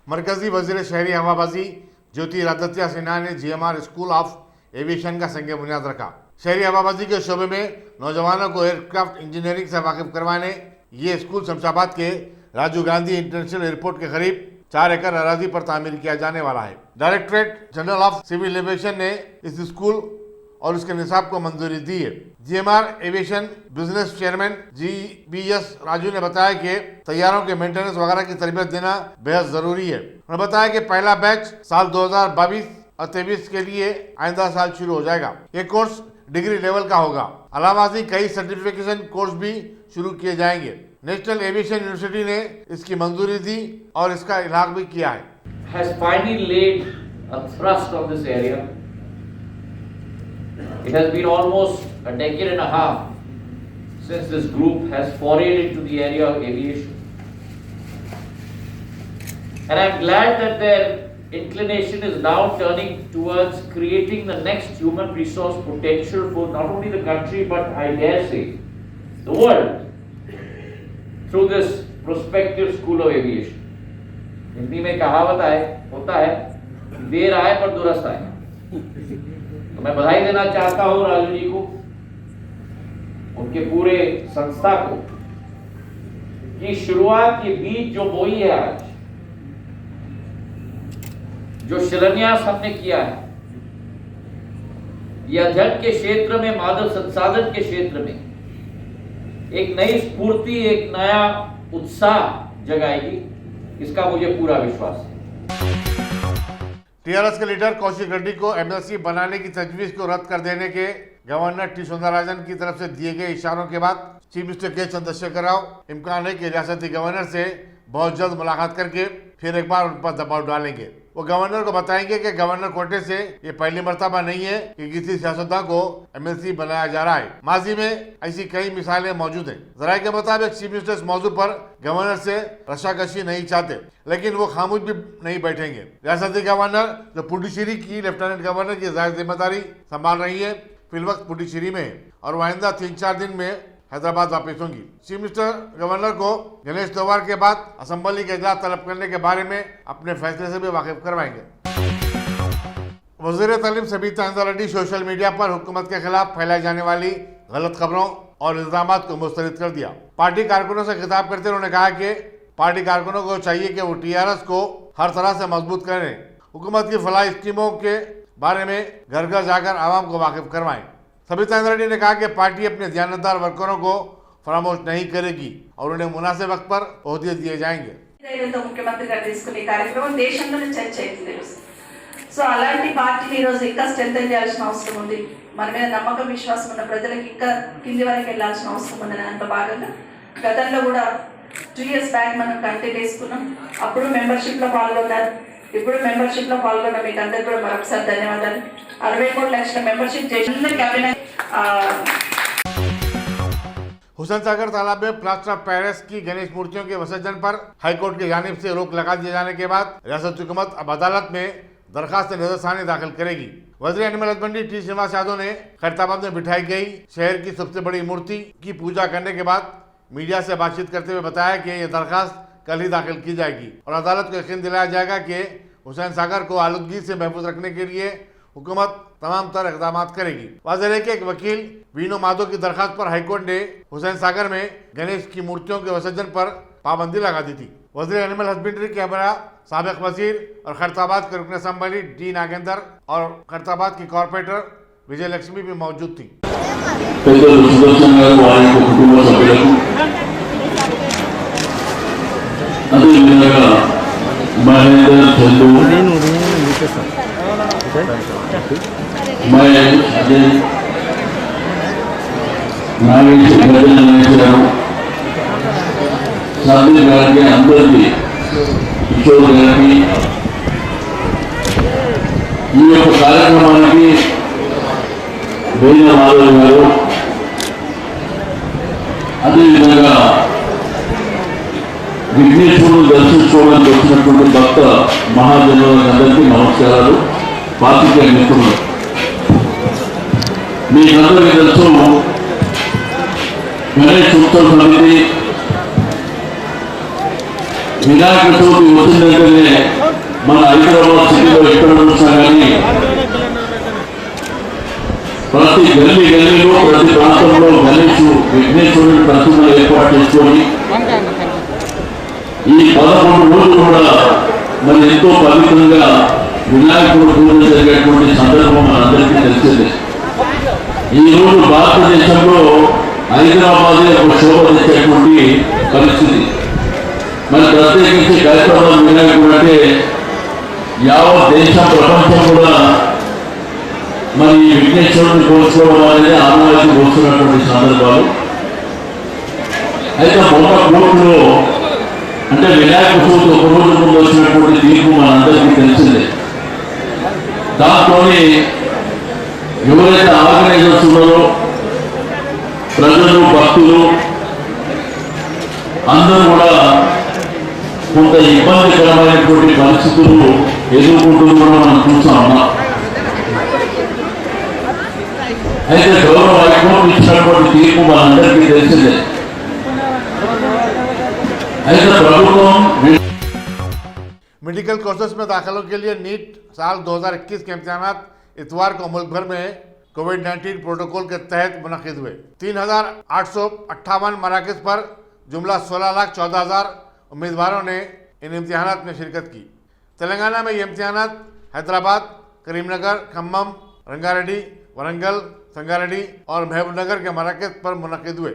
मरकजी वजीर शहरी हवाबाजी ज्योतिरादित्य सिन्हा ने GMR स्कूल ऑफ एविएशन का संग बुनियाद रखा। शहरी हवाबाजी के शोबे में नौजवानों को एयरक्राफ्ट इंजीनियरिंग से वाकिफ करवाने ये स्कूल शमशाबाद के राजीव गांधी इंटरनेशनल एयरपोर्ट के करीब 4 एकड़ अराजी पर तामीर किया जाने वाला है। Directorate general of civil aviation ने इस स्कूल और उसके निसाब को मंजूरी दी है। GMR aviation business chairman GBS Raju ने बताया कि तैयारों के मेंटेनेंस वगैरह की तरबियत देना बेहद जरूरी है। उन्होंने बताया कि पहला बैच साल 2022 और 23 के लिए आइंदा साल शुरू हो जाएगा। ये कोर्स डिग्री लेवल का होगा। अलावा कई सर्टिफिकेशन कोर्स भी शुरू किए जाएंगे। नेशनल एविएशन यूनिवर्सिटी ने इसकी मंजूरी दी और इसका इलाक भी किया है। Has finally laid a thrust on this area. It has been almost a decade and a half since this group has forayed into the area of aviation. And I'm glad that their inclination is now turning towards creating the next human resource potential for not only the country but I dare say the world through this prospective school of aviation. Hindi में कहावत होता है देर आए पर दुरुस्त आए। तो मैं बधाई देना चाहता हूं राजू जी को, उनके पूरे संस्था को कि शुरुआत ये बीज जो बोई है आज, जो शिलान्यास हमने किया है, यह अध्ययन के क्षेत्र में, मानव संसाधन के क्षेत्र में एक नई स्फूर्ति, एक नया उत्साह जगाएगी, इसका मुझे पूरा विश्वास है। टीआरएस के लीडर कौशिक रेड्डी को MLC बनाने की तजवीज को रद्द कर देने के गवर्नर टी सुंदरराजन की तरफ से दिए गए इशारों के बाद चीफ मिनिस्टर के चंद्रशेखर राव इम्कान है कि रियासती गवर्नर से बहुत जल्द मुलाकात करके फिर एक बार उन पर दबाव डालेंगे। वो गवर्नर को बताएंगे कि गवर्नर कोटे से ये पहली मर्तबा नहीं है कि किसी सियासतदान को MLC बनाया जा रहा है। माजी में ऐसी कई मिसालें मौजूद हैं। जराये के मुताबिक चीफ मिनिस्टर इस मौजू पर गवर्नर से रशाकशी नहीं चाहते, लेकिन वो खामोश भी नहीं बैठेंगे। रियासती गवर्नर जो पुडुचेरी की लेफ्टिनेंट गवर्नर की जायज जिम्मेदारी संभाल रही है, फिलवक्त पुडुचेरी में है और वो आइंदा 3-4 दिन में हैदराबाद वापस होंगी। चीफ मिनिस्टर गवर्नर को गणेश त्योहार के बाद असेंबली के इजलास तलब करने के बारे में अपने फैसले से भी वाकिफ करवाएंगे। वज़ीर तालीम सबीता इंदर रेड्डी सोशल मीडिया पर हुकूमत के खिलाफ फैलाई जाने वाली गलत खबरों और इल्जामात को मुस्तरद कर दिया। पार्टी कारकुनों से खिताब करते उन्होंने कहा कि पार्टी कारकुनों को चाहिए कि वो TRS को हर तरह से मजबूत करें, हुकूमत की फलाही स्कीमों के बारे में घर घर जाकर आवाम को वाकिफ करवाएं। सबीता इंदर रेड्डी ने कहा कि पार्टी अपने दयानतदार वर्करों को फरामोश नहीं करेगी और उन्हें मुनासिब वक्त पर ओहदे दिए जाएंगे। ముఖ్యమంత్రి గారు తీసుకునే కార్యక్రమం దేశంలోనే చర్చ అవుతుంది। సో అలాంటి పార్టీని ఈరోజు ఇంకా స్ట్రెంథెన్ చేయాల్సిన అవసరం ఉంది। మన మీద నమ్మకం విశ్వాసం ఉన్న ప్రజలకు ఇంకా కింది వరకు వెళ్ళాల్సిన అవసరం ఉంది। దాంట్లో భాగంగా గతంలో కూడా 2 years బ్యాక్ మనం కంటెంట్ వేసుకున్నాం, అప్పుడు మెంబర్షిప్ లో పాల్గొన్నారు, ఇప్పుడు మెంబర్షిప్ లో పాల్గొన్న మీకు అందరికీ కూడా మరొకసారి ధన్యవాదాలు। 63 లక్షల మెంబర్షిప్ చేసిన कैबिनेट हुसैन सागर तालाब में प्लास्टर ऑफ पेरिस की गणेश मूर्तियों के विसर्जन पर हाईकोर्ट की जानिब से रोक लगा दिए जाने के बाद रियासती हुकूमत अब अदालत में दरखास्त नजरसानी दाखिल करेगी। वज़ीर animal husbandry T Srinivas Yadav ने खैरताबाद में बिठाई गई शहर की सबसे बड़ी मूर्ति की पूजा करने के बाद मीडिया से बातचीत करते हुए बताया कि यह दरखास्त कल ही दाखिल की जाएगी और अदालत को यकीन दिलाया जाएगा कि हुसैन सागर को आलूदगी से महफूज रखने के लिए हुकूमत तमाम तरह इकदाम करेगी। वाज़ेह है कि एक वकील वीनो माधो की दरखास्त पर हाईकोर्ट ने हुसैन सागर में गणेश की मूर्तियों के विसर्जन पर पाबंदी लगा दी थी। वज़ीर एनिमल हस्बेंड्री के हमरा साबिक वजीर और खैरताबाद के रुकन असम्बली डी नागेंद्र और खैरताबाद की कॉर्पोरेटर विजय लक्ष्मी भी मौजूद थी। ఈ యొక్క కార్యక్రమానికి బోయిన మాధవ్ గారు, అదేవిధంగా విఘ్నేశ్వరుడు దర్శించుకోవడానికి వచ్చినటువంటి భక్త మహాజనులందరికీ నమస్కారాలు। పాత్రికేయ మిత్రులు, మీకందరికీ తెలుసు గణేష్ ఉత్సవ సమితి వినాయక చవితి వచ్చిందంటేనే మన హైదరాబాద్ సిటీలో ఎక్కడ చూసినా కానీ ప్రతి గల్లీలో ప్రతి ప్రాంతంలో విఘ్నేశ్వరుని ప్రతిమలు ఏర్పాటు చేసుకొని ఈ 11 రోజులు కూడా మరి ఎంతో పవిత్రంగా వినాయకుడు పూజ జరిగేటువంటి సందర్భం మనందరికీ తెలిసిందే. ఈ రోజు భారతదేశంలో హైదరాబాదే ఒక శోభ తెచ్చేటువంటి పరిస్థితి. మరి ప్రత్యేకించి హైదరాబాద్ వినాయకుడు అంటే యావత్ దేశం ప్రపంచం కూడా మరి విఘ్నేశ్వరుని కోల్చుకోవడం అనేది ఆనవాయితీ వస్తున్నటువంటి సందర్భాలు. అయితే మొన్న కోర్టులో అంటే వినాయక చవితి ఒక రోజు ముందు వచ్చినటువంటి తీర్పు మనందరికీ తెలిసిందే. దాంతో ఎవరైతే ఆర్గనైజర్స్ ఉన్నారో ప్రజలు భక్తులు అందరూ కూడా కొంత ఇబ్బందికరమైనటువంటి పరిస్థితులు ఎదుర్కొంటూ కూడా మనం చూస్తా ఉన్నాం. అయితే గౌరవ హైకోర్టు ఇచ్చినటువంటి తీర్పు మనందరికీ తెలిసిందే. అయితే ప్రభుత్వం मेडिकल कोर्सेज में दाखिलों के लिए नीट साल 2021 के इम्तिहान इतवार को मुल्क भर में कोविड-19 प्रोटोकॉल के तहत मुनक़िद हुए। 3,858 मराकज़ पर जुमला 16,14,000 उम्मीदवारों ने इन इम्तिहानात में शिरकत की। तेलंगाना में ये इम्तिहानात हैदराबाद, करीमनगर, खम्मम, रंगारेड्डी, वरंगल, संगारेड्डी और महबूबनगर के मराकज़ पर मुनक़िद हुए।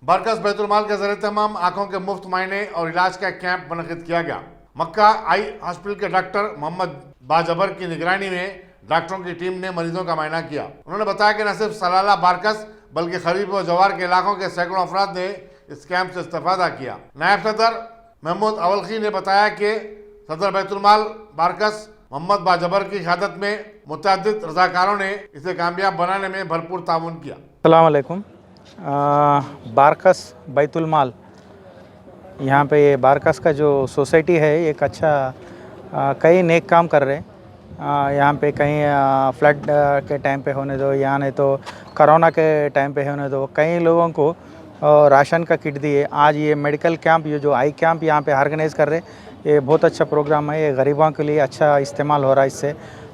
बरकस बैतुलमाल के जरिए तमाम आंखों के मुफ्त मायने और इलाज का कैंप मुनक़िद किया गया। मक्का आई हॉस्पिटल के डॉक्टर मोहम्मद बाजबर की निगरानी में डॉक्टरों की टीम ने मरीजों का मायना किया। उन्होंने बताया कि न सिर्फ सलाला बारकस बल्कि खरीब व जवार के इलाकों के सैकड़ों अफराद ने इस कैंप से इस्तेफादा किया। नायब सदर महमूद अवलखी ने बताया कि सदर बैतुलमाल बारकस मोहम्मद बाजबर की क़यादत में मुतअद्दिद रज़ाकारों ने इसे कामयाब बनाने में भरपूर ताउन किया। अस्सलाम वालेकुम। बारकस बैतुलमाल यहाँ पे ये बारकस का जो सोसाइटी है एक अच्छा कई नेक काम कर रहे हैं। यहाँ पे कहीं फ्लड के टाइम पे होने दो या नहीं तो कोरोना के टाइम पे होने दो, कई लोगों को राशन का किट दिए। आज ये मेडिकल कैंप, ये जो आई कैंप यहाँ पे ऑर्गेनाइज़ कर रहे, ये बहुत अच्छा प्रोग्राम है। ये गरीबों के लिए अच्छा इस्तेमाल हो रहा है, इससे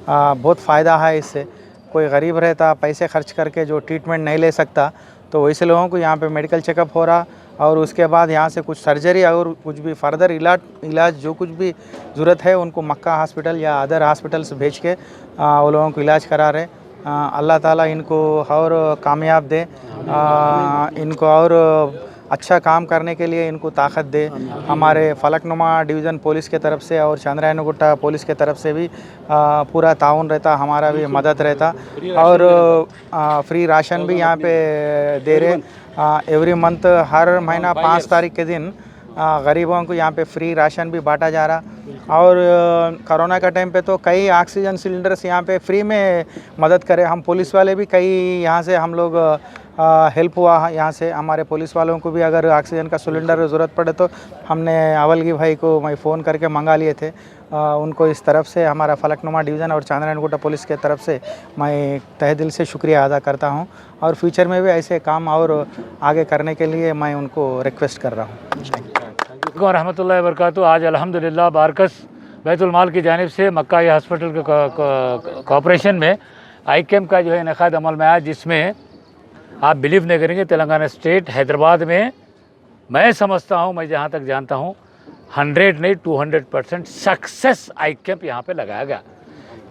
बहुत फ़ायदा है। इससे कोई गरीब रहता पैसे खर्च करके जो ट्रीटमेंट नहीं ले सकता, तो वैसे लोगों को यहाँ पे मेडिकल चेकअप हो रहा और उसके बाद यहाँ से कुछ सर्जरी और कुछ भी फर्दर इलाज जो कुछ भी ज़रूरत है उनको मक्का हॉस्पिटल या अदर हॉस्पिटल्स भेज के वो लोगों को इलाज करा रहे। अल्लाह ताला इनको और कामयाब दे, इनको और अच्छा काम करने के लिए इनको ताकत दे। हमारे फलकनुमा डिवीज़न पुलिस के तरफ से और चंद्रायनगुट्टा पुलिस के तरफ से भी पूरा ताउन रहता, हमारा भी मदद रहता और फ्री राशन भी यहाँ पे दे रहे। एवरी मंथ हर महीना 5 तारीख के दिन गरीबों को यहाँ पे फ्री राशन भी बांटा जा रहा। और कोरोना का टाइम पे तो कई ऑक्सीजन सिलेंडर्स यहाँ पे फ्री में मदद करे। हम पुलिस वाले भी कई यहाँ से हम लोग हेल्प हुआ यहाँ से। हमारे पुलिस वालों को भी अगर ऑक्सीजन का सिलेंडर ज़रूरत पड़े तो हमने अवलगी भाई को मैं फ़ोन करके मंगा लिए थे। उनको इस तरफ से हमारा फलकनुमा डिवीज़न और चांद्रायनगुट्टा पुलिस के तरफ से मैं तहे दिल से शुक्रिया अदा करता हूँ और फ्यूचर में भी ऐसे काम और आगे करने के लिए मैं उनको रिक्वेस्ट कर रहा हूँ। रहमतुल्लाहि व बरकातहू। आज अल्हम्दुलिल्लाह बारकस बैतुलमाल की जानिब से मक्का आई हॉस्पिटल के कॉपरेशन में आई कैम्प का जो है इनेकाद अमल में आया, जिसमें आप बिलीव नहीं करेंगे तेलंगाना स्टेट हैदराबाद में मैं समझता हूँ, मैं जहाँ तक जानता हूँ 100 नहीं 200% सक्सेस आई कैंप यहाँ पे लगाया गया।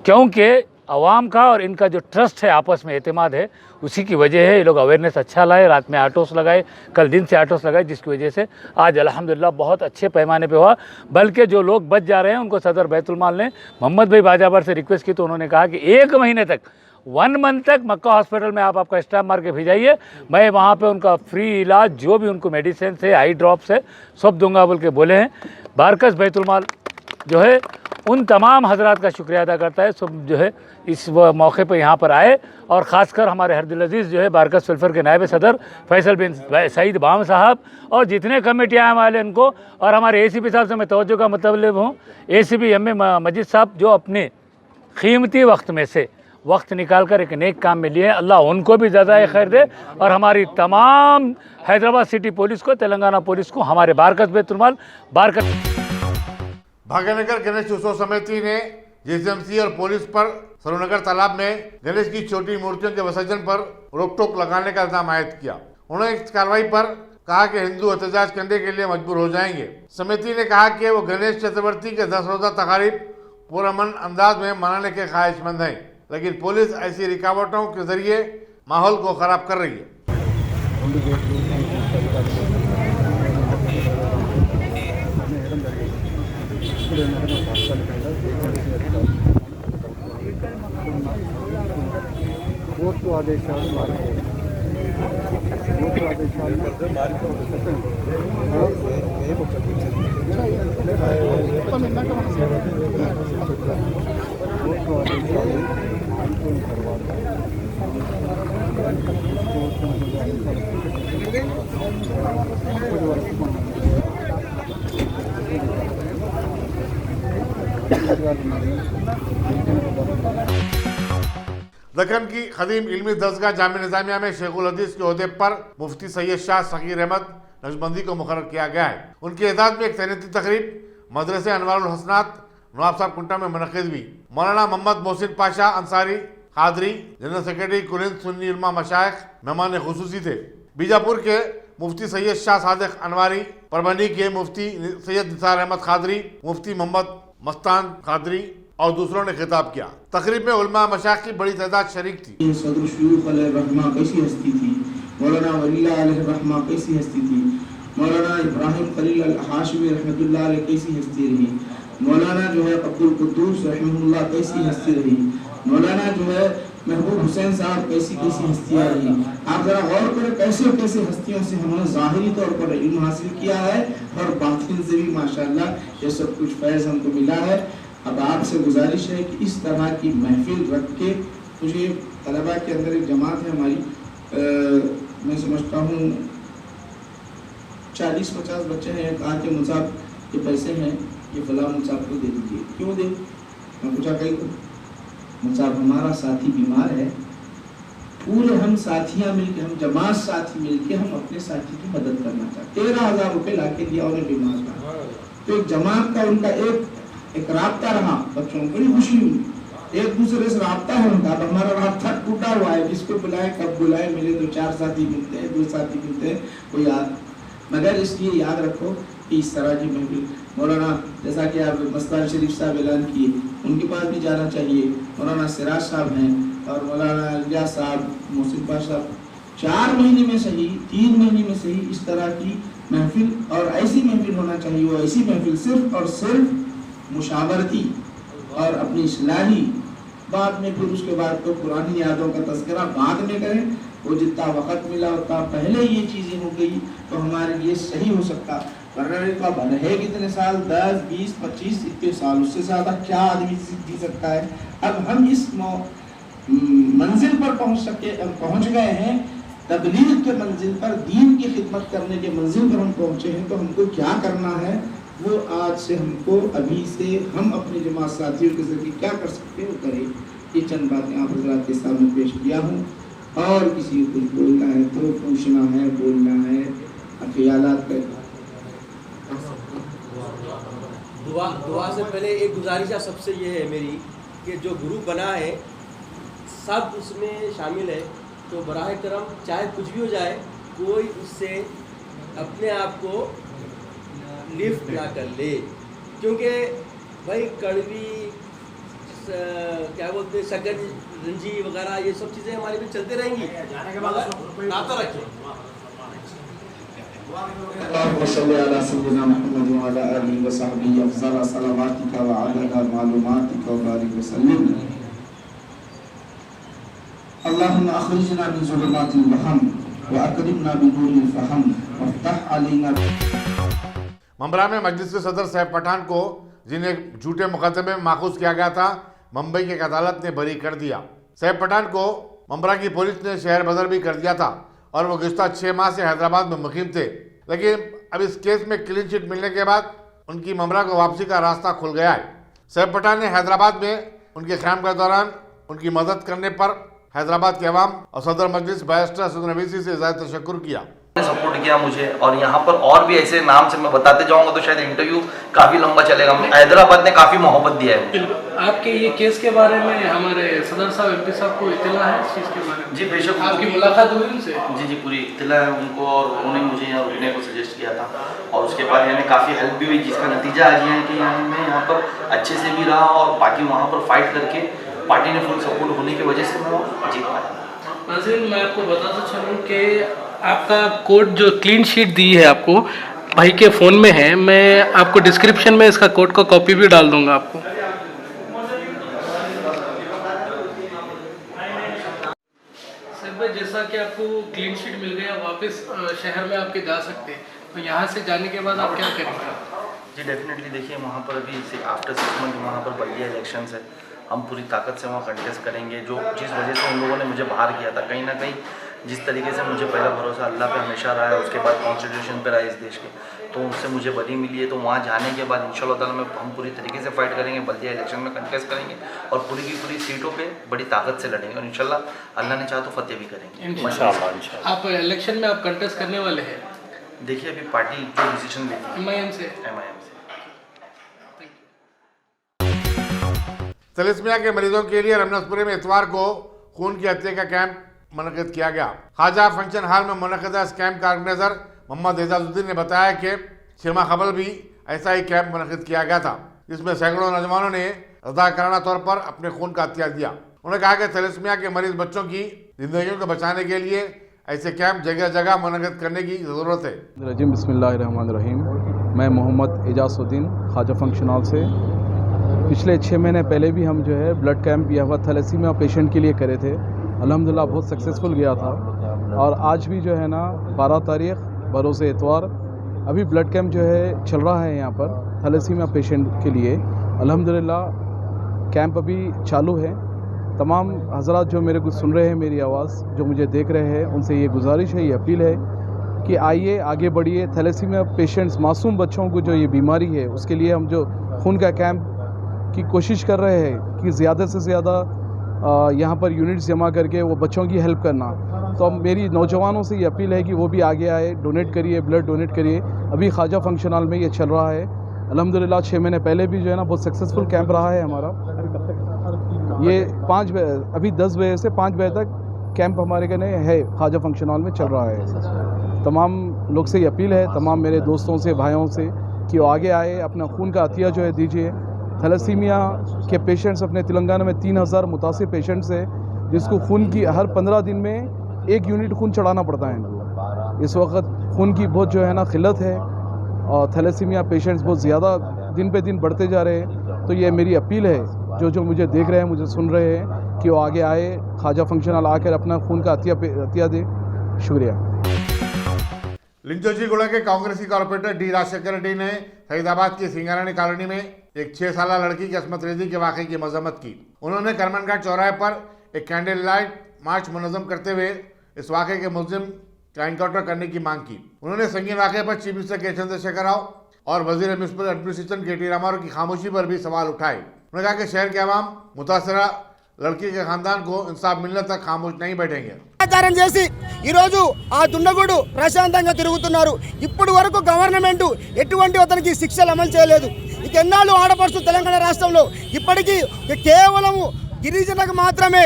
क्योंकि आवाम का और इनका जो ट्रस्ट है, आपस में एतमाद है, उसी की वजह है। ये लोग अवेयरनेस अच्छा लाए, रात में ऑटोस लगाए, कल दिन से ऑटोस लगाए, जिसकी वजह से आज अल्हम्दुलिल्लाह बहुत अच्छे पैमाने पे हुआ। बल्कि जो लोग बच जा रहे हैं उनको सदर बैतुलमाल ने मोहम्मद भाई बाजाबर से रिक्वेस्ट की तो उन्होंने कहा कि 1 महीने तक 1 मंथ तक मक्का हॉस्पिटल में आप आपका स्टाफ मार के भेजाइए, मैं वहाँ पे उनका फ्री इलाज जो भी उनको मेडिसिन है, आई ड्रॉप्स है, सब दूंगा बोल के बोले हैं। बारकस बैतुलमाल जो है उन तमाम हजरात का शुक्रिया अदा करता है, सब जो है इस मौके पर यहाँ पर आए। और ख़ासकर हमारे हरदिल अजीज़ जो है बारकस वेलफेयर के नायब सदर फैसल बिन सईद बाम साहब और जितने कमेटियाँ वाले उनको, और हमारे ACP साहब से मैं तवज्जो का मतलब हूँ, ACP MA मजीद साहब जो अपने कीमती वक्त में से वक्त निकाल कर एक नेक काम में लिए। अल्लाह उनको भी ज़्यादा खैर दे और हमारी तमाम हैदराबाद सिटी पुलिस को, तेलंगाना पुलिस को, हमारे बारकस बैतुल-माल बारकस। भाग्यनगर गणेश उत्सव समिति ने जीएसएमसी और पुलिस पर सरोनगर तालाब में गणेश की छोटी मूर्तियों के विसर्जन पर रोक-टोक लगाने का इल्जाम आयद किया। उन्होंने इस कार्रवाई पर कहा कि हिंदू एहतजाज करने के लिए मजबूर हो जाएंगे। समिति ने कहा कि वो गणेश चतुर्थी के 10 रोजा तकारीब पुरअमन अंदाज में मनाने के ख्वाहिशमंद हैं, लेकिन पुलिस ऐसी रुकावटों के जरिए माहौल को खराब कर रही है। కోర్టు ఆదేశాలు మారిపోయాయి. కోర్టు ఆదేశాలు అయిపోయిన दक्कन की खदीम इल्मी दरसगाह जामिया निजामिया में शेखुल हदीस के ओहदे पर मुफ्ती सैयद शाह सगीर अहमद नक्शबंदी को मुकर्रर किया गया है। उनकी एजाज में एक सैनियती तकरीब मदरसे अनवारुल हसनात नवाब साहब कुंटा में मुनक़िद हुई। मौलाना मोहम्मद मोहसिन पाशा अंसारी कादरी जनरल सेक्रेटरी कुलिंद सुन्नी उलमा मशाइख मेहमान खुसूसी थे। बीजापुर के मुफ्ती सैयद शाह सादिक अनवारी, परभनी के मुफ्ती सैयद निसार अहमद कादरी, मुफ्ती मोहम्मद मस्तान कादरी और दूसरों ने खिताब किया। तकरीब में उलमा मशाइख की बड़ी तादाद शरीक थी। सदर शुयूख अलैहिर्रहमा कैसी हस्ती थी, मौलाना वलील्लाह अलैहिर्रहमा कैसी हस्ती थी, मौलाना इब्राहिम खलील अल हाशमी रहमतुल्लाह अलैह कैसी हस्ती रही, मौलाना जो है अब्दुल कुद्दूस रहमतुल्लाह कैसी हस्ती रही, मौलाना जो है महबूब हुसैन साहब कैसी कैसी हस्तियाँ रही। आप जरा गौर करें कैसे कैसे हस्तियों से हमने ज़ाहिरी तौर पर इल्म हासिल किया है और बातिन से भी माशाअल्लाह ये सब कुछ फैज़ हमको मिला है। अब आपसे गुजारिश है कि इस तरह की महफिल रख के, मुझे तलबा के अंदर एक जमात है हमारी, मैं समझता हूँ 40-50 बच्चे हैं, कहा कि मुझाब ये पैसे हैं ये फला मुझाब को दे दीजिए। क्यों दे? मैं पूछा कहीं को, मुझाब हमारा साथी बीमार है, पूरे हम साथियाँ मिलके, हम जमात साथी मिलके हम अपने साथी की मदद करना चाहते। 13,000 रुपये ला के दिया उन्हें बीमार का। तो एक जमात का उनका एक राब्ता रहा, बच्चों को बड़ी खुशी हुई, एक दूसरे से राब्ता है उनका। अब हमारा राब्ता टूटा हुआ है, किसको बुलाए कब बुलाए, मिले तो 4 साथी मिलते हैं, 2 साथी मिलते हैं, कोई याद। मगर इसलिए याद रखो कि इस तरह की महफिल, मौलाना जैसा कि आप मस्तान शरीफ साहब ऐलान किए, उनके पास भी जाना चाहिए। मौलाना सिराज साहब हैं और मौलाना इलियास साहब, मोहसिन पाशा साहब, 4 महीने में सही, 3 महीने में सही इस तरह की महफिल, और ऐसी महफिल होना चाहिए, वो ऐसी महफिल सिर्फ और सिर्फ मुशावरती और अपनी इस्लाही, बाद में फिर उसके बाद तो पुरानी यादों का तज़किरा बाद में करें। वो जितना वक़्त मिला उतना पहले ये चीज़ें हो गई तो हमारे लिए सही हो सकता। वरना का भर है कितने साल, 10, 20, 25 इतने साल, उससे ज़्यादा क्या आदमी जी सकता है। अब हम इस मंजिल पर पहुँच गए हैं, तबलीग के मंजिल पर, दीन की खिदमत करने के मंजिल पर हम पहुँचे हैं। तो हमको क्या करना है वो आज से हमको, अभी से हम अपने जमात साथियों के जरिए क्या कर सकते हैं वो करें। ये चंद बातें आप हज़रात के सामने पेश किया हूँ। और किसी को कुछ बोलना है तो पूछना है, बोलना है, ख्यालात कर। दुआ से पहले एक गुजारिश सबसे ये है मेरी कि जो ग्रुप बना है सब उसमें शामिल है, तो बराह करम चाहे कुछ भी हो जाए, कोई उससे अपने आप को लिफ्ट ना कर ले, क्योंकि भाई कड़वी क्या बोलते हैं, शकन रंजी वगैरह ये सब चीज़ें हमारे में चलते रहेंगी। नाता रखें। अल्लाहुम्मा अखरिजना मिन ज़ुलुमातिल वहम व अकरिमना बिनूरिल फहम वफ्तह अलैना। ममरा में मजलिस के सदर सैफ पठान को, जिन्हें झूठे मुकदमे में माखूज किया गया था, मुंबई की एक अदालत ने बरी कर दिया। सैफ पठान को ममरा की पुलिस ने शहर बदर भी कर दिया था और वो गुज़श्ता 6 माह से हैदराबाद में मुकीम थे, लेकिन अब इस केस में क्लीन चिट मिलने के बाद उनकी ममरा को वापसी का रास्ता खुल गया है। सैफ पठान ने हैदराबाद में उनके क़याम के दौरान उनकी मदद करने पर हैदराबाद के अवाम और सदर मजलिस बैरिस्टर असद नवीसी से ज़ाहिर तशक्कुर किया। सपोर्ट किया मुझे, और यहाँ पर और भी ऐसे नाम से मैं बताते जाऊंगा तो शायद इंटरव्यू काफी लंबा चलेगा। हैदराबाद ने काफी मोहब्बत दिया है। आपके ये केस के बारे में हमारे सदर साहब एमपी साहब को इत्तला है इस चीज़ के बारे में? जी बेशक, आपकी मुलाकात हुई उनसे? जी पूरी इत्तला है उनको, और उन्होंने मुझे यहाँ रुकने को सजेस्ट किया था, और उसके बाद यानी काफ़ी हेल्प भी हुई, जिसका नतीजा आज ये है कि यानी मैं यहाँ पर अच्छे से भी रहा, और बाकी वहाँ पर फाइट करके पार्टी ने फुल सपोर्ट होने की वजह से मैं जीत पाया। नाज़रीन, मैं आपको बताता चलूँ कि आपका कोड जो क्लीन शीट दी है आपको भाई के फ़ोन में है, मैं आपको डिस्क्रिप्शन में इसका कोड का कॉपी भी डाल दूंगा आपको। सर भाई, जैसा कि आपको क्लीन शीट मिल गया, वापस शहर में आपके जा सकते हैं, तो यहाँ से जाने के बाद आप क्या करेंगे? जी डेफिनेटली, देखिए वहाँ पर अभी आफ्टर 6 मंथ वहाँ पर बल्दिया इलेक्शंस है, हम पूरी ताकत से वहाँ कंटेस्ट करेंगे। जो जिस वजह से उन लोगों ने मुझे बाहर किया था, कहीं ना कहीं जिस तरीके से मुझे पहला भरोसा अल्लाह पे हमेशा रहा है, उसके बाद कॉन्स्टिट्यूशन पे रहा है इस देश के, तो उससे मुझे बरी मिली है। तो वहाँ जाने के बाद इंशाल्लाह ताला में हम पूरी तरीके से फाइट करेंगे, बल्दिया इलेक्शन में कंटेस्ट करेंगे, और पूरी की पूरी सीटों पे बड़ी ताकत से लड़ेंगे, और इंशाल्लाह अल्लाह ने चाहा तो फतेह भी करेंगे इंशाल्लाह। आप इलेक्शन में आप कंटेस्ट करने वाले हैं? देखिए अभी पार्टी जो डिसीजन लेती है MIM से। तलिस्मिया के मरीजों के लिए रमनसपुरे में इतवार को खून की हत्या का कैंप मुनक़िद किया गया। ख्वाजा फंक्शन हॉल में मुनक़िदा इस कैंप का ऑर्गेनाइजर मोहम्मद एजाजुद्दीन ने बताया कि शिमा खबल भी ऐसा ही कैंप मुनक़िद किया गया था, जिसमें सैकड़ों नौजवानों ने रज़ाकाराना तौर पर अपने खून का हत्या दिया। उन्होंने कहा कि तलिस्मिया के मरीज बच्चों की जिंदगियों को बचाने के लिए ऐसे कैंप जगह जगह मुनक़िद करने की ज़रूरत है। रजीम बिस्मिल्लाहिर्रहमानिर्रहीम। मैं मोहम्मद एजाजुद्दीन ख्वाजा फंक्शन हॉल से। पिछले 6 महीने पहले भी हम जो है ब्लड कैंप यहाँ थैलेसीमिया पेशेंट के लिए करे थे, अल्हम्दुलिल्लाह बहुत सक्सेसफुल गया था। और आज भी जो है ना 12 तारीख़ बरोज़ इतवार अभी ब्लड कैंप जो है चल रहा है यहाँ पर थैलेसीमिया पेशेंट के लिए। अल्हम्दुलिल्लाह कैंप अभी चालू है। तमाम हज़रात जो मेरे को सुन रहे हैं, मेरी आवाज़ जो मुझे देख रहे हैं, उनसे ये गुजारिश है, ये अपील है कि आइए आगे बढ़िए। थैलेसीमिया पेशेंट्स, मासूम बच्चों को जो ये बीमारी है, उसके लिए हम जो खून का कैंप की कोशिश कर रहे हैं कि ज़्यादा से ज़्यादा यहाँ पर यूनिट्स जमा करके वो बच्चों की हेल्प करना। तो मेरी नौजवानों से ये अपील है कि वो भी आगे आए, डोनेट करिए, ब्लड डोनेट करिए। अभी ख्वाजा फंक्शन हॉल में ये चल रहा है अल्हम्दुलिल्लाह। 6 महीने पहले भी जो है ना बहुत सक्सेसफुल कैंप रहा है हमारा। ये 5 बजे, अभी 10 बजे से 5 बजे तक कैंप हमारे कने है, ख्वाजा फंक्शन हॉल में चल रहा है। तमाम लोग से ये अपील है, तमाम मेरे दोस्तों से, भाइयों से, कि वो आगे आए, अपना खून का अतिया जो है दीजिए। थैलेसीमिया के पेशेंट्स अपने तेलंगाना में 3000 मुतासिर पेशेंट्स हैं, जिसको खून की हर 15 दिन में 1 यूनिट खून चढ़ाना पड़ता है इनको। इस वक्त खून की बहुत जो है ना किल्लत है, और थैलेसीमिया पेशेंट्स बहुत ज़्यादा दिन पे दिन बढ़ते जा रहे हैं। तो ये मेरी अपील है, जो मुझे देख रहे हैं, मुझे सुन रहे हैं, कि वो आगे आए, ख्वाजा फंक्शन हॉल आकर अपना खून का अतिया दे। शुक्रिया। लिंचोजीगुड़ा के कांग्रेसी कॉर्पोरेटर डी राजशेखर रेड्डी ने फरीदाबाद की सिंगारानी कॉलोनी में एक 6 साल लड़की की अस्मत रेजी के वाक़े की मजम्मत की। उन्होंने करमनघाट चौराहे पर एक कैंडल लाइट मार्च मुनज़्ज़म करते हुए इस वाक़े के मुलजिम का इनकाउंटर करने की मांग की। उन्होंने संगीन वाक़े पर चीफ मिनिस्टर के चंद्रशेखर राव और वजीर म्यूनसिपल एडमिनिस्ट्रेशन के रामाराव की खामोशी पर भी सवाल उठाए। उन्होंने कहा कि शहर के अवाम मुतासरा लड़की के खानदान को इंसाफ मिलने तक खामोश नहीं बैठेंगे। చేసి ఈ రోజు ఆ దుండగుడు ప్రశాంతంగా తిరుగుతున్నారు. ఇప్పటి వరకు గవర్నమెంట్ ఎటువంటి అతనికి శిక్షలు అమలు చేయలేదు. ఇక ఎన్నాళ్ళు ఆడపడుచు తెలంగాణ రాష్ట్రంలో ఇప్పటికీ కేవలం గిరిజనకు మాత్రమే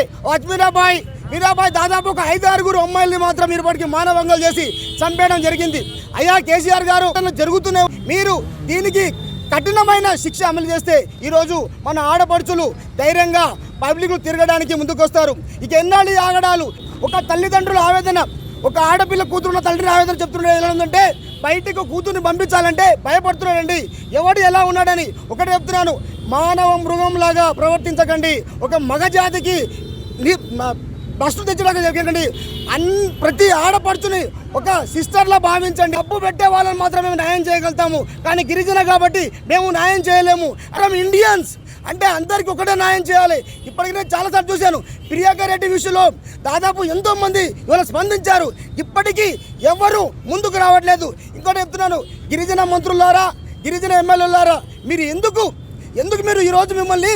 మీరాబాయ్ దాదాపు ఒక 5-6 అమ్మాయిల్ని మాత్రం ఇప్పటికి మానభంగాలు చేసి చంపేయడం జరిగింది. అయ్యా కేసీఆర్ గారు జరుగుతున్నాయి, మీరు దీనికి కఠినమైన శిక్ష అమలు చేస్తే ఈరోజు మన ఆడపడుచులు ధైర్యంగా పబ్లిక్ తిరగడానికి ముందుకొస్తారు. ఇక ఎన్నాళ్ళు ఆగడాలు. ఒక తల్లిదండ్రుల ఆవేదన, ఒక ఆడపిల్ల కూతురున్న తండ్రి ఆవేదన చెప్తుండే ఏంటంటే బయటకు కూతుర్ని పంపించాలంటే భయపడుతున్నాడండి, ఎవడు ఎలా ఉన్నాడని. ఒకటి చెప్తున్నాను, మానవ మృగంలాగా ప్రవర్తించకండి, ఒక మగ జాతికి బస్సు తెచ్చడానికి చెప్పండి. ప్రతి ఆడపడుచుని ఒక సిస్టర్లా భావించండి. డబ్బు పెట్టే వాళ్ళని మాత్రం మేము న్యాయం చేయగలుగుతాము, కానీ గిరిజన కాబట్టి మేము న్యాయం చేయలేము. అరే ఇండియన్స్ అంటే అందరికీ ఒకటే న్యాయం చేయాలి. ఇప్పటికీ నేను చాలాసార్లు చూశాను, ప్రియాంక రెడ్డి విషయంలో దాదాపు ఎంతోమంది ఇవాళ స్పందించారు, ఇప్పటికీ ఎవరు ముందుకు రావట్లేదు. ఇంకోటి చెప్తున్నాను, గిరిజన మంత్రులారా, గిరిజన ఎమ్మెల్యేలారా, మీరు ఎందుకు మీరు ఈరోజు మిమ్మల్ని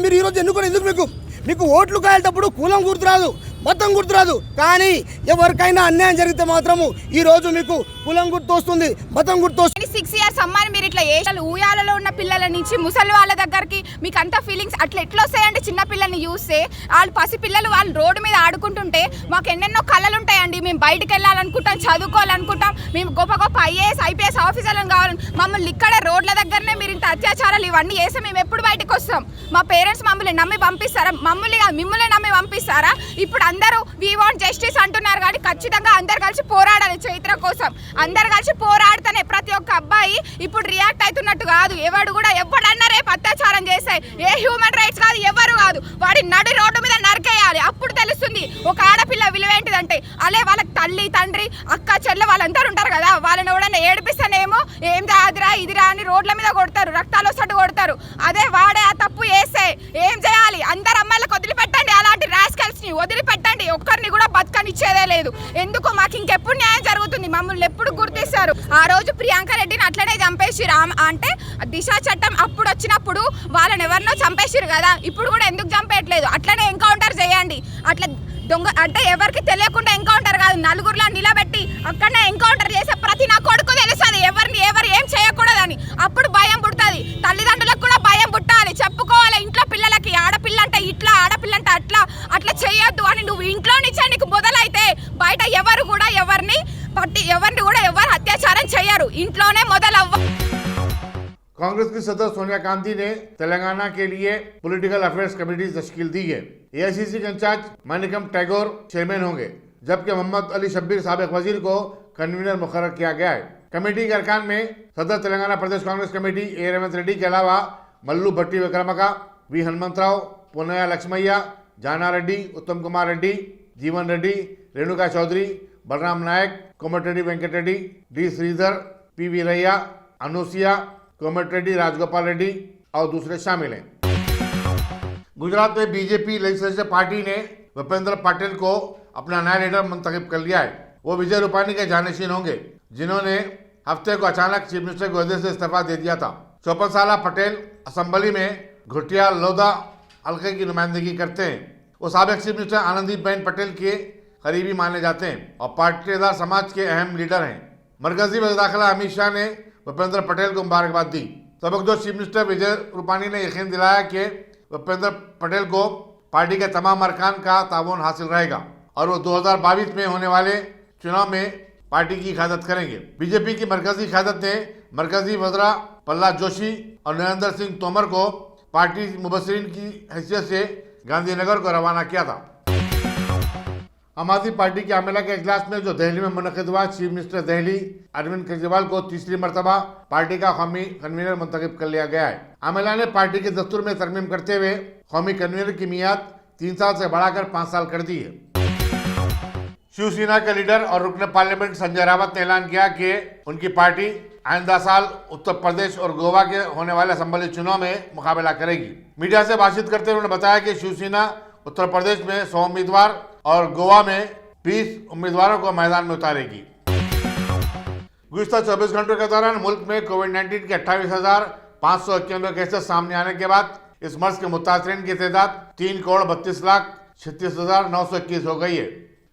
మీరు ఈరోజు ఎందుకు మీకు మీకు ఓట్లు కాయేటప్పుడు కులం గుర్తురాదు, మొత్తం గుర్తురాదు. కానీ ఎవరికైనా అన్యాయం జరిగితే మాత్రము ఈ రోజు మీకు కులం గుర్తు వస్తుంది, మతం గుర్తు వస్తుంది. 6 years అమ్మాయిని మీరు ఇట్లా ఊయాలలో ఉన్న పిల్లల నుంచి ముసలి వాళ్ళ దగ్గరికి మీకు అంత ఫీలింగ్స్ అట్లా ఎట్లా వస్తాయండి? చిన్న పిల్లల్ని చూస్తే వాళ్ళు పసి పిల్లలు వాళ్ళు రోడ్డు మీద ఆడుకుంటుంటే మాకు ఎన్నెన్నో కళలు ఉంటాయండి. మేము బయటకు వెళ్ళాలనుకుంటాం, చదువుకోవాలనుకుంటాం, మేము గొప్ప గొప్ప ఐఏఎస్ ఐపీఎస్ ఆఫీసర్లను కావాలని మమ్మల్ని ఇక్కడ రోడ్ల దగ్గరనే మీరు ఇంత అత్యాచారాలు ఇవన్నీ చేస్తే మేము ఎప్పుడు బయటకు వస్తాం? మా పేరెంట్స్ మమ్మల్ని నమ్మి పంపిస్తారా? మిమ్మల్ని నమ్మి పంపిస్తారా? ఇప్పుడు అందరూ వి వాంట్ జస్టిస్ అంటున్నారు కానీ ఖచ్చితంగా అందరు కలిసి పోరాడాలి చైత్ర కోసం. అందరు కలిసి పోరాడితేనే ప్రతి ఒక్క అబ్బాయి ఇప్పుడు రియాక్ట్ అవుతున్నట్టు కాదు. ఎవడు కూడా ఎవడన్నా రేపు అత్యాచారం చేస్తే ఏ హ్యూమన్ రైట్స్ కాదు, ఎవరు కాదు, వాడి నడి రోడ్డు మీద నరికేయాలి. అప్పుడు తెలుస్తుంది ఒక ఆడపిల్ల విలువ ఏంటిదంటే. అలే వాళ్ళకి తల్లి తండ్రి అక్క చెల్లె వాళ్ళందరూ ఉంటారు కదా, వాళ్ళని ఎవడన్నా ఏడిపిస్తేనేమో ఏం రాదురా ఇదిరా అని రోడ్ల మీద కొడతారు, రక్తాలు వస్తట్టు కొడతారు. అదే వాడే ఆ తప్పు చేస్తే ఏం చేయాలి? అందరు అమ్మాయిలకు వదిలిపెట్టండి, అలాంటి రాస్కల్స్ ని వదిలిపెట్టండి. ఒక్కరిని కూడా బతకనిచ్చేదే లేదు. ఎందుకు మాకు ఇంకెప్పుడు న్యాయం జరుగుతుంది? మమ్మల్ని ఎప్పుడు గుర్తిస్తారు? ఆ రోజు ప్రియాంక రెడ్డిని అట్లనే చంపేసిరు. అంటే దిశ చట్టం అప్పుడు వచ్చినప్పుడు వాళ్ళని ఎవరినో చంపేసిరు కదా, ఇప్పుడు కూడా ఎందుకు చంపేయట్లేదు? అట్లనే ఎన్కౌంటర్ చేయండి. అట్లా దొంగ అంటే ఎవరికి తెలియకుండా ఎన్కౌంటర్ కాదు, నలుగురులా నిలబెట్టి అక్కడనే ఎన్కౌంటర్ చేసే ప్రతి నా కొడుకు తెలుస్తుంది ఎవరు ఏం చేయకూడదని. అప్పుడు భయం పుడుతుంది. తల్లిదండ్రులకు కూడా భయం పుట్టాలి, చెప్పుకోవాలి ఇంట్లో పిల్లలకి. ఆడపిల్ల అంటే ఇట్లా, ఆడపిల్ల అంటే అట్లా చేయొద్దు అని నువ్వు ఇంట్లో నుంచే నీకు మొదలైతే బయట ఎవరు కూడా ఎవరిని కూడా ఎవరు అత్యాచారం చేయరు, ఇంట్లోనే మొదలవ్వ. कांग्रेस की सदस्य सोनिया गांधी ने तेलंगाना के लिए पॉलिटिकल अफेयर्स कमेटी तश्कील दी है। एआईसीसी के इंचार्ज मानिकम टैगोर चेयरमैन होंगे, जबकि मोहम्मद अली शब्बीर साबिक वजीर को कन्वीनर मुकर्रर किया गया है। कमेटी के अरकान में सदर तेलंगाना प्रदेश कांग्रेस कमेटी ए रेवंत रेड्डी के अलावा मल्लू भट्टी विक्रमका, वी हनुमंतराव, पुनया लक्ष्मయ్య, जाना रेड्डी, उत्तम कुमार रेड्डी, जीवन रेड्डी, रेणुका चौधरी, बलराम नायक, कोमटिरेड्डी वेंकट रेड्डी, डी श्रीधर, पीवी रैया, अनुसिया, कोमट रेड्डी, राजगोपाल रेड्डी और दूसरे शामिल हैं। गुजरात में बीजेपी लेजिस्लेटिव पार्टी ने भूपेंद्र पटेल को अपना नया लीडर मुंतखब कर लिया है। वो विजय रूपानी के जानशीन होंगे, जिन्होंने हफ्ते को अचानक चीफ मिनिस्टर के ओहदे से इस्तीफा दे दिया था। 54 साल पटेल असेंबली में घोटिया लोधा हल्के की नुमाइंदगी करते हैं। वो साबिक चीफ मिनिस्टर आनंदीबेन पटेल के करीबी माने जाते हैं और पाटीदार समाज के अहम लीडर हैं। मरकजी वज़ीर दाखिला अमित शाह ने भूपेंद्र पटेल को मुबारकबाद दी। सबकदोश चीफ मिनिस्टर विजय रूपानी ने यकीन दिलाया कि भूपेंद्र पटेल को पार्टी के तमाम अरकान का ताउन हासिल रहेगा और वो 2022 में होने वाले चुनाव में पार्टी की क़यादत करेंगे। बीजेपी की मरकजी क़यादत ने मरकजी वज़रा प्रहलाद जोशी और नरेंद्र सिंह तोमर को पार्टी मुबस्सिरीन की हैसियत से गांधीनगर को रवाना किया था। आम आदमी पार्टी के आमेला के इजलास में जो दिल्ली में मुनक़िद हुआ, चीफ मिनिस्टर दिल्ली अरविंद केजरीवाल को तीसरी मरतबा पार्टी का कौमी कन्वीनर मुंतखब कर लिया गया है। आमेला ने पार्टी के दस्तूर में तरमीम करते हुए कौमी कन्वीनर की मियाद 3 साल से बढ़ाकर 5 साल कर दी है। शिवसेना के लीडर और रुकन पार्लियामेंट संजय रावत ने ऐलान किया कि उनकी पार्टी आइंदा साल उत्तर प्रदेश और गोवा के होने वाले असेंबली चुनाव में मुकाबला करेगी। मीडिया से बातचीत करते हुए उन्होंने बताया कि शिवसेना उत्तर प्रदेश में 100 उम्मीदवार और गोवा में 20 उम्मीदवारों को मैदान में उतारेगी। गुज़िश्ता 24 घंटों के दौरान मुल्क में कोविड-19 के 28,591 केसेस सामने आने के बाद इस मर्ज के मुतासरीन की तादाद 3,32,36,921 हो गई है,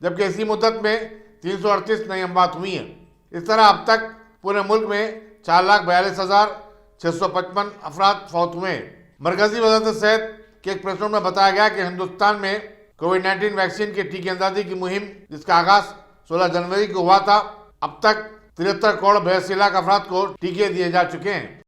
जबकि इसी मुद्दत में 338 नई अमवात हुई हैं। इस तरह अब तक पूरे मुल्क में 4,42,655 अफराद फौत हुए हैं। मरकजी वज़ारत सेहत के एक प्रेस नोट में बताया गया कि हिंदुस्तान में कोविड-19 वैक्सीन की टीके अंदाजी की मुहिम, जिसका आगाज 16 जनवरी को हुआ था, अब तक 73 करोड़ 82 लाख अफराद को टीके दिए जा चुके हैं।